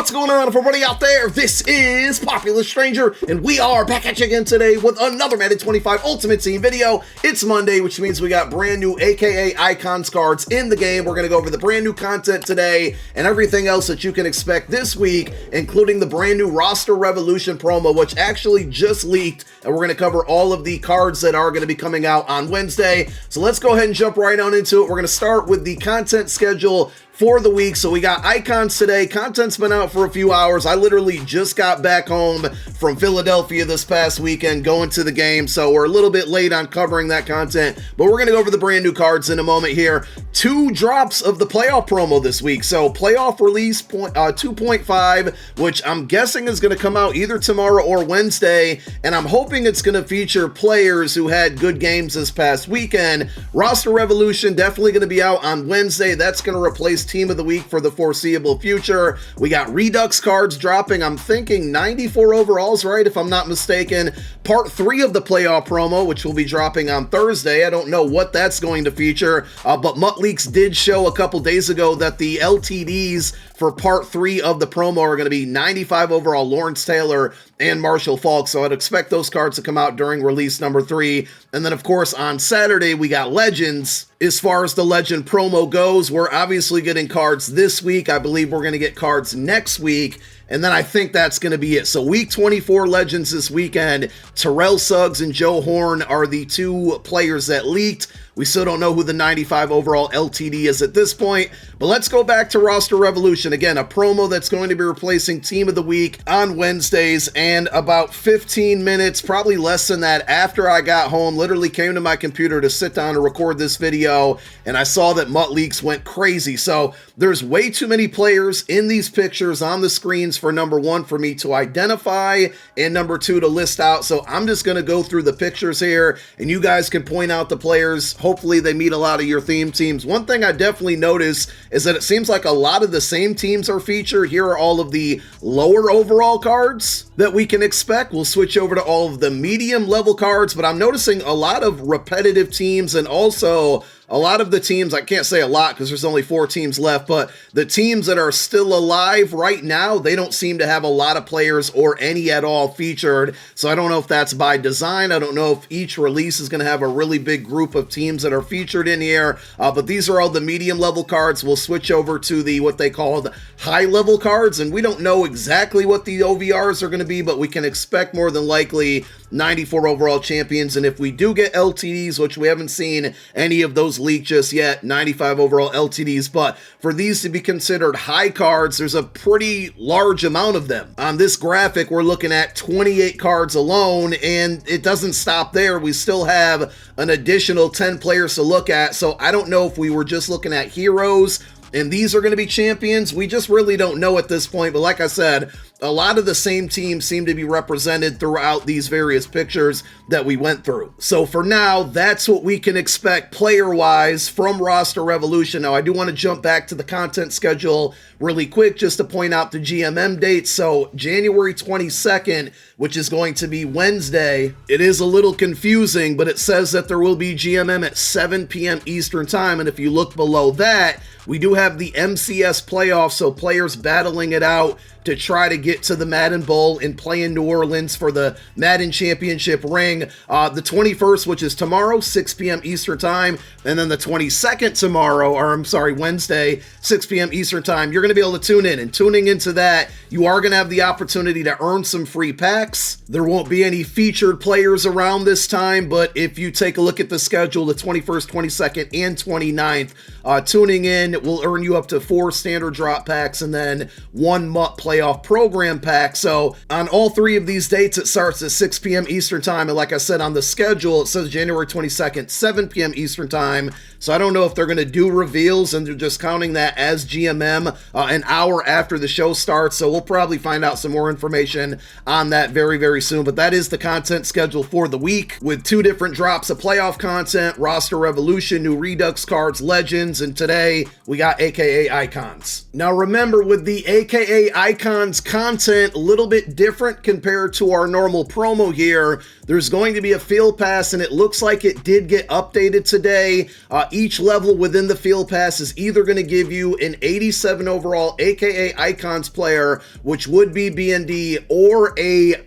What's going on, everybody out there? This is Popular Stranger, and we are back at you again today with another Madden 25 Ultimate Team video. It's Monday, which means we got brand new AKA Icons cards in the game. We're going to go over the brand new content today and everything else that you can expect this week, including the brand new Roster Revolution promo, which actually just leaked, and we're going to cover all of the cards that are going to be coming out on Wednesday. So let's go ahead and jump right on into it. We're going to start with the content schedule for the week. So we got icons today. Content's been out for a few hours. I literally just got back home from Philadelphia this past weekend going to the game, so we're a little bit late on covering that content, but we're going to go over the brand new cards in a moment here. 2 drops of the playoff promo this week. So playoff release 2.5, which I'm guessing is going to come out either tomorrow or Wednesday, and I'm hoping it's going to feature players who had good games this past weekend. Roster Revolution definitely going to be out on Wednesday. That's going to replace Team of the Week for the foreseeable future. We got Redux cards dropping, I'm thinking 94 overalls, right, if I'm not mistaken. Part 3 of the playoff promo, which will be dropping on Thursday. I don't know what that's going to feature, but Mutt Leaks did show a couple days ago that the LTDs for part 3 of the promo are going to be 95 overall Lawrence Taylor and Marshall Faulk, so I'd expect those cards to come out during release number 3. And then, of course, on Saturday, we got Legends. As far as the Legend promo goes, we're obviously getting cards this week. I believe we're going to get cards next week, and then I think that's going to be it. So week 24 Legends this weekend. Terrell Suggs and Joe Horn are the 2 players that leaked. We still don't know who the 95 overall LTD is at this point, but let's go back to Roster Revolution. Again, a promo that's going to be replacing Team of the Week on Wednesdays, and about 15 minutes, probably less than that, after I got home, literally came to my computer to sit down and record this video, and I saw that Mutt Leaks went crazy. So there's way too many players in these pictures on the screens for number 1 for me to identify, and number 2 to list out. So I'm just going to go through the pictures here, and you guys can point out the players. Hopefully they meet a lot of your theme teams. One thing I definitely noticed is that it seems like a lot of the same teams are featured. Here are all of the lower overall cards that we can expect. We'll switch over to all of the medium level cards, but I'm noticing a lot of repetitive teams, and also a lot of the teams, I can't say a lot because there's only 4 teams left, but the teams that are still alive right now, they don't seem to have a lot of players or any at all featured. So I don't know if that's by design. I don't know if each release is going to have a really big group of teams that are featured in here, but these are all the medium level cards. We'll switch over to the what they call the high level cards, and we don't know exactly what the OVRs are going to be, but we can expect more than likely 94 overall champions. And if we do get LTDs, which we haven't seen any of those leaked just yet, 95 overall LTDs, but for these to be considered high cards, there's a pretty large amount of them. On this graphic, we're looking at 28 cards alone, and it doesn't stop there. We still have an additional 10 players to look at, so I don't know if we were just looking at heroes and these are going to be champions. We just really don't know at this point, but like I said, a lot of the same teams seem to be represented throughout these various pictures that we went through. So for now, that's what we can expect player-wise from Roster Revolution. Now, I do want to jump back to the content schedule really quick just to point out the GMM dates. So January 22nd, which is going to be Wednesday, it is a little confusing, but it says that there will be GMM at 7 p.m. Eastern Time, and if you look below that, we do have the MCS playoffs, so players battling it out to try to get to the Madden Bowl and play in New Orleans for the Madden Championship ring. The 21st, which is tomorrow, 6 p.m. Eastern Time, and then the 22nd tomorrow, or I'm sorry, Wednesday, 6 p.m. Eastern Time, you're going to be able to tune in. And tuning into that, you are going to have the opportunity to earn some free packs. There won't be any featured players around this time, but if you take a look at the schedule, the 21st, 22nd, and 29th, tuning in will earn you up to 4 standard drop packs and then 1 MUT playoff program pack. So on all 3 of these dates, it starts at 6 p.m. Eastern Time, and like I said, on the schedule, it says January 22nd, 7 p.m. Eastern Time. So I don't know if they're going to do reveals and they're just counting that as GMM an hour after the show starts. So we'll probably find out some more information on that very, very soon. But that is the content schedule for the week, with 2 different drops of playoff content, Roster Revolution, new Redux cards, Legends, and today we got AKA Icons. Now remember, with the AKA Icons Icons content a little bit different compared to our normal promo here. There's going to be a field pass, and it looks like it did get updated today. Each level within the field pass is either going to give you an 87 overall AKA Icons player, which would be BND, or a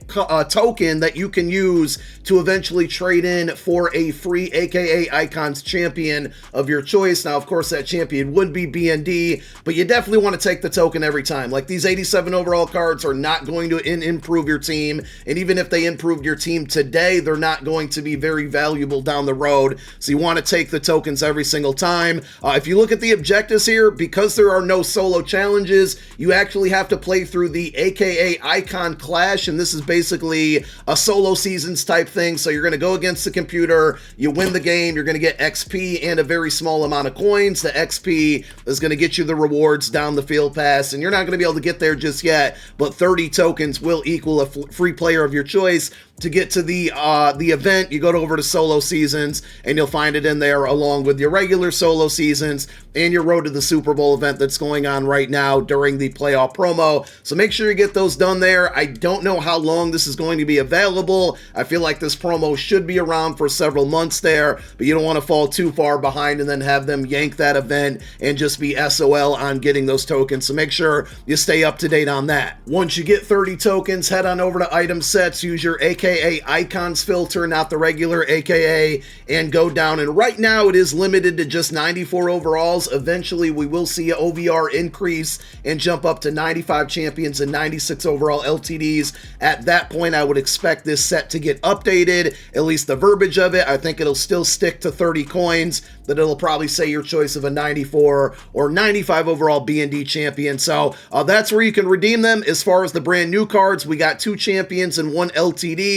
token that you can use to eventually trade in for a free AKA Icons champion of your choice. Now, of course, that champion would be BND, but you definitely want to take the token every time. Like, these 87 overall cards are not going to improve your team, and even if they improved your team today, they're not going to be very valuable down the road, so you want to take the tokens every single time. If you look at the objectives here, because there are no solo challenges, you actually have to play through the AKA Icon Clash, and this is basically a solo seasons type thing. So you're going to go against the computer, you win the game, you're going to get XP and a very small amount of coins. The XP is going to get you the rewards down the field pass, and you're not going to be able to get there just yet, but 30 tokens will equal a free player of your choice. To get to the event, you go over to solo seasons, and you'll find it in there along with your regular solo seasons and your road to the Super Bowl event that's going on right now during the playoff promo. So make sure you get those done there. I don't know how long this is going to be available. I feel like this promo should be around for several months there, but you don't want to fall too far behind and then have them yank that event and just be SOL on getting those tokens. So make sure you stay up to date on that. Once you get 30 tokens, head on over to item sets, use your AKA Icons filter, not the regular AKA, and go down. And right now it is limited to just 94 overalls. Eventually we will see an OVR increase and jump up to 95 champions and 96 overall LTDs. At that point, I would expect this set to get updated, at least the verbiage of it. I think it'll still stick to 30 coins, that it'll probably say your choice of a 94 or 95 overall BND champion. So that's where you can redeem them. As far as the brand new cards, we got 2 champions and 1 LTD.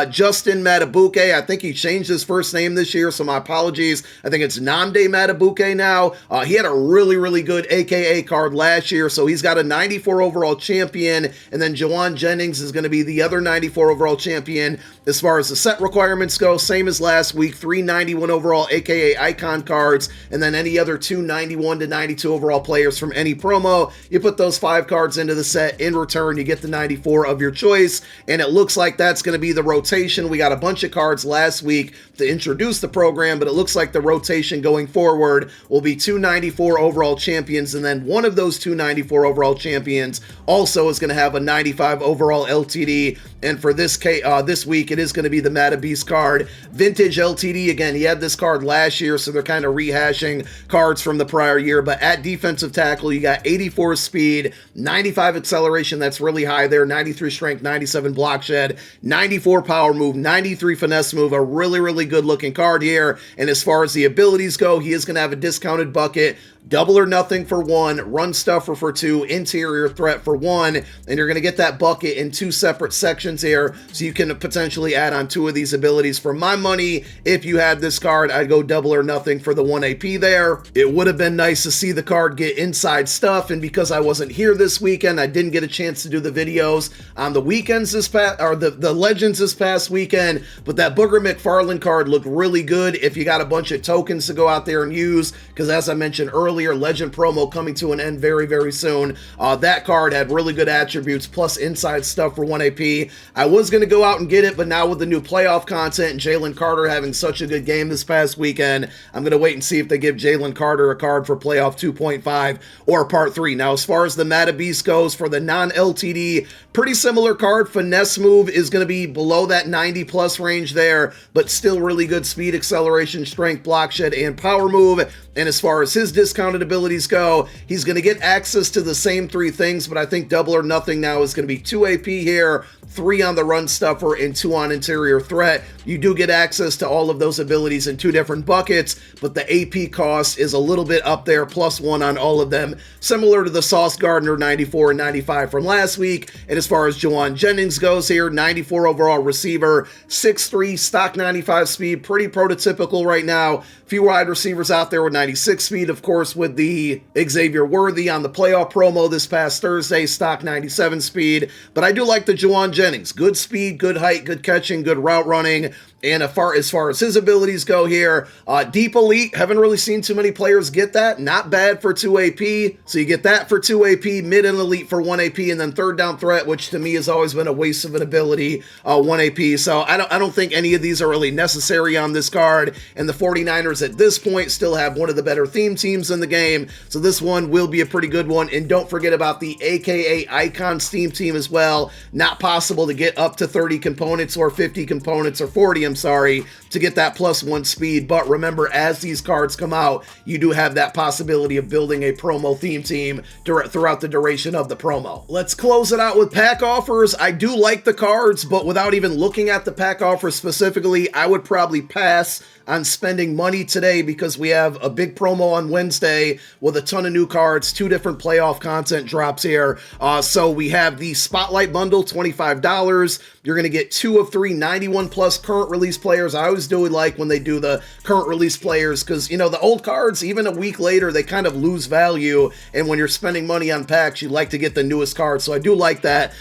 Justin Matabuke, I think he changed his first name this year, so my apologies. I think it's Namde Matabuke now. He had a really good AKA card last year, so he's got a 94 overall champion, and then Jawan Jennings is going to be the other 94 overall champion. As far as the set requirements go, same as last week, 391 overall AKA Icon cards, and then any other 291 to 92 overall players from any promo. You put those 5 cards into the set. In return, you get the 94 of your choice, and it looks like that's going to be the rotation. We got a bunch of cards last week to introduce the program, but it looks like the rotation going forward will be 294 overall champions, and then one of those 294 overall champions also is going to have a 95 overall LTD. And for this week, it is going to be the Mata Beast card, Vintage LTD. Again, he had this card last year, so they're kind of rehashing cards from the prior year. But at defensive tackle, you got 84 speed, 95 acceleration, that's really high there, 93 strength, 97 block shed, 94 power move, 93 finesse move, a really good looking card here. And as far as the abilities go, he is going to have a discounted bucket, double or nothing for 1, run stuffer for 2, interior threat for 1, and you're going to get that bucket in 2 separate sections here, so you can potentially add on 2 of these abilities. For my money, if you had this card, I'd go double or nothing for the 1 AP there. It would have been nice to see the card get inside stuff, and because I wasn't here this weekend, I didn't get a chance to do the videos on the weekends this past, or the Legends this past weekend, but that Booger McFarland card looked really good if you got a bunch of tokens to go out there and use, because as I mentioned earlier, Legend promo coming to an end very soon. That card had really good attributes plus inside stuff for 1 AP. I was going to go out and get it, but now with the new playoff content and Jalen Carter having such a good game this past weekend, I'm going to wait and see if they give Jalen Carter a card for playoff 2.5 or part 3. Now, as far as the Mata Beast goes, for the non-LTD, pretty similar card. Finesse move is going to be below that 90 plus range there, but still really good speed, acceleration, strength, block shed, and power move. And as far as his discounted abilities go, he's going to get access to the same 3 things, but I think double or nothing now is going to be 2 AP here, 3 on the run stuffer, and 2 on interior threat. You do get access to all of those abilities in 2 different buckets, but the AP cost is a little bit up there, plus 1 on all of them, similar to the Sauce Gardner 94 and 95 from last week. And as far as Jawan Jennings goes here, 94 overall receiver, 6'3", stock 95 speed, pretty prototypical right now. Few wide receivers out there with 96 speed, of course, with the Xavier Worthy on the playoff promo this past Thursday, stock 97 speed. But I do like the Jawan Jennings. Good speed, good height, good catching, good route running. And as far as his abilities go here, Deep Elite, haven't really seen too many players get that. Not bad for 2 AP. So you get that for 2 AP, Mid and Elite for 1 AP, and then Third Down Threat, which to me has always been a waste of an ability, 1 AP. So I don't think any of these are really necessary on this card. And the 49ers at this point still have one of the better theme teams in the game. So this one will be a pretty good one. And don't forget about the AKA Icons theme team as well. Not possible to get up to 30 components or 50 components or 40, I'm sorry, to get that +1 speed. But remember, as these cards come out, you do have that possibility of building a promo theme team throughout the duration of the promo. Let's close it out with pack offers. I do like the cards, but without even looking at the pack offers specifically, I would probably pass on spending money today because we have a big promo on Wednesday with a ton of new cards, 2 different playoff content drops here. So we have the Spotlight Bundle, $25. You're going to get 2 of 3 91 plus current release players. I always do like when they do the current release players because, you know, the old cards, even a week later, they kind of lose value. And when you're spending money on packs, you like to get the newest cards. So I do like that.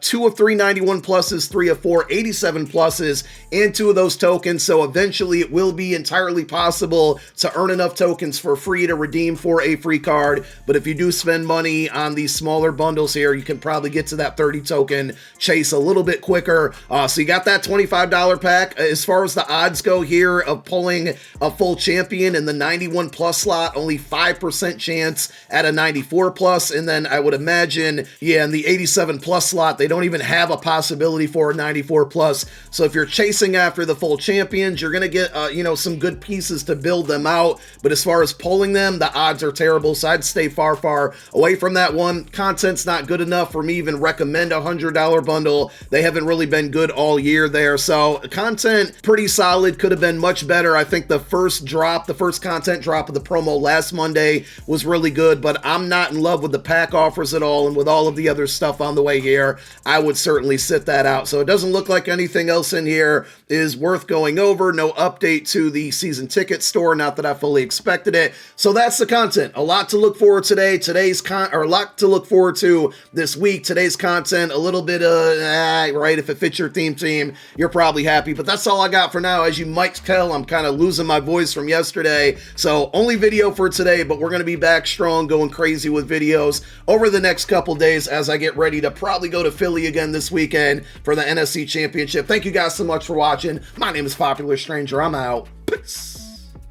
2 of 3 91 pluses, 3 of 4 87 pluses, and 2 of those tokens. So eventually it will be entirely possible to earn enough tokens for free to redeem for a free card. But if you do spend money on these smaller bundles here, you can probably get to that 30 token chase a little bit quicker. So you got that $25 pack. As far as the odds go here of pulling a full champion in the 91 plus slot, only 5% chance at a 94 plus. And then I would imagine, yeah, in the 87 plus slot, they don't even have a possibility for a 94 plus. So if you're chasing after the full champions, you're going to get, you know, some good pieces to build them out. But as far as pulling them, the odds are terrible. So I'd stay far, far away from that one. Content's not good enough for me even recommend a $100 bundle. They haven't really been good all year there. So content pretty solid, could have been much better. I think the first content drop of the promo last Monday was really good, but I'm not in love with the pack offers at all. And with all of the other stuff on the way here, I would certainly sit that out. So it doesn't look like anything else in here is worth going over. No update to the season ticket store, not that I fully expected it. So that's the content. A lot to look forward today. A lot to look forward to this week. Today's content, a little bit right, if it fits your theme team, you're probably happy. But that's all I got for now. As you might tell, I'm kind of losing my voice from yesterday. So only video for today, but we're going to be back strong, going crazy with videos over the next couple days as I get ready to probably go to Philly again this weekend for the NFC Championship. Thank you guys so much for watching. My name is Popular Stranger. I'm out. Peace.